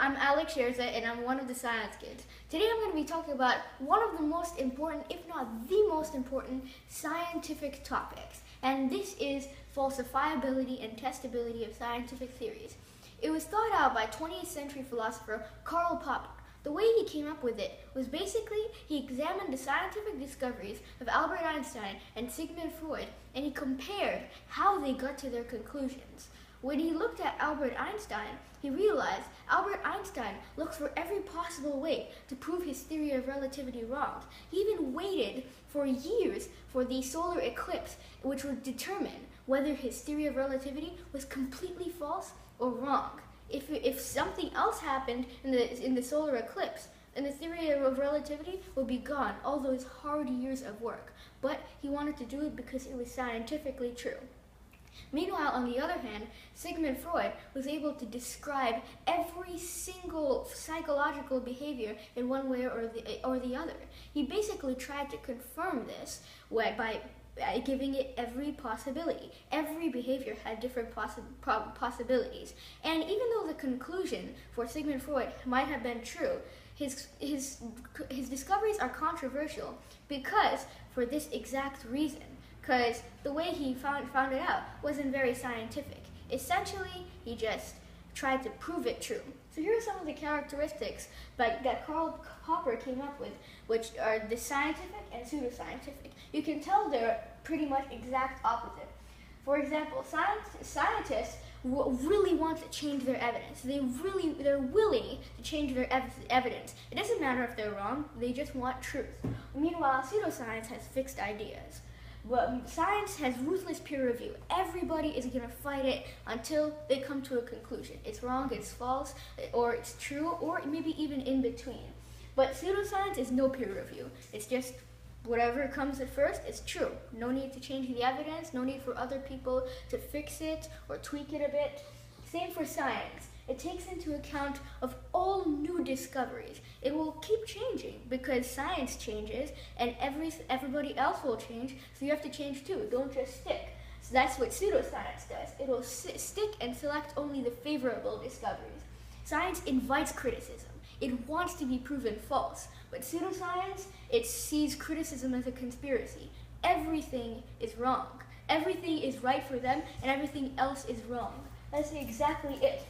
I'm Alex Scherza, and I'm one of the science kids. Today I'm going to be talking about one of the most important, if not the most important, scientific topics. And this is falsifiability and testability of scientific theories. It was thought out by 20th century philosopher Karl Popper. The way he came up with it was basically he examined the scientific discoveries of Albert Einstein and Sigmund Freud, and he compared how they got to their conclusions. When he looked at Albert Einstein, he realized Albert Einstein looked for every possible way to prove his theory of relativity wrong. He even waited for years for the solar eclipse, which would determine whether his theory of relativity was completely false or wrong. If something else happened in the solar eclipse, then the theory of relativity would be gone, all those hard years of work. But he wanted to do it because it was scientifically true. Meanwhile, on the other hand, Sigmund Freud was able to describe every single psychological behavior in one way or the other. He basically tried to confirm this by giving it every possibility. Every behavior had different possibilities. And even though the conclusion for Sigmund Freud might have been true, his discoveries are controversial because for this exact reason. Because the way he found it out wasn't very scientific. Essentially, he just tried to prove it true. So here are some of the characteristics that Karl Popper came up with, which are the scientific and pseudoscientific. You can tell they're pretty much exact opposite. For example, scientists really want to change their evidence. They're willing to change their evidence. It doesn't matter if they're wrong, they just want truth. Meanwhile, pseudoscience has fixed ideas. Well, science has ruthless peer review. Everybody is going to fight it until they come to a conclusion. It's wrong, it's false, or it's true, or maybe even in between. But pseudoscience is no peer review. It's just whatever comes at first, it's true. No need to change the evidence, no need for other people to fix it or tweak it a bit. Same for science. It takes into account of all new discoveries. It will keep changing because science changes and everybody else will change, so you have to change too. Don't just stick. So that's what pseudoscience does. It will stick and select only the favorable discoveries. Science invites criticism. It wants to be proven false. But pseudoscience, it sees criticism as a conspiracy. Everything is wrong. Everything is right for them and everything else is wrong. That's exactly it.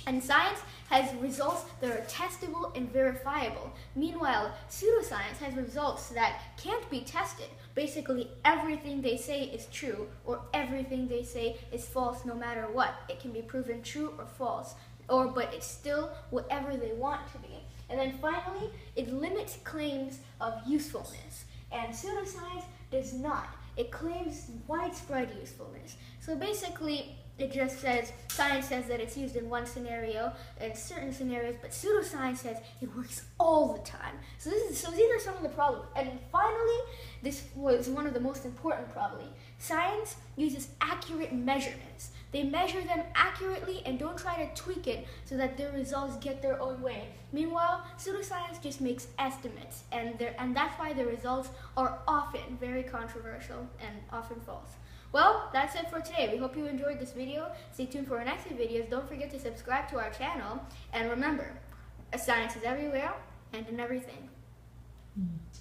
And science has results that are testable and verifiable. Meanwhile, pseudoscience has results that can't be tested. Basically, everything they say is true, or everything they say is false no matter what. It can be proven true or false, but it's still whatever they want to be. And then finally, it limits claims of usefulness. And pseudoscience does not. It claims widespread usefulness. So basically, it just says, science says that it's used in one scenario, in certain scenarios, but pseudoscience says it works all the time. So these are some of the problems. And finally, this was one of the most important probably. Science uses accurate measurements. They measure them accurately and don't try to tweak it so that their results get their own way. Meanwhile, pseudoscience just makes estimates, and that's why the results are often very controversial and often false. Well, that's it for today. We hope you enjoyed this video. Stay tuned for our next videos. Don't forget to subscribe to our channel. And remember, science is everywhere and in everything.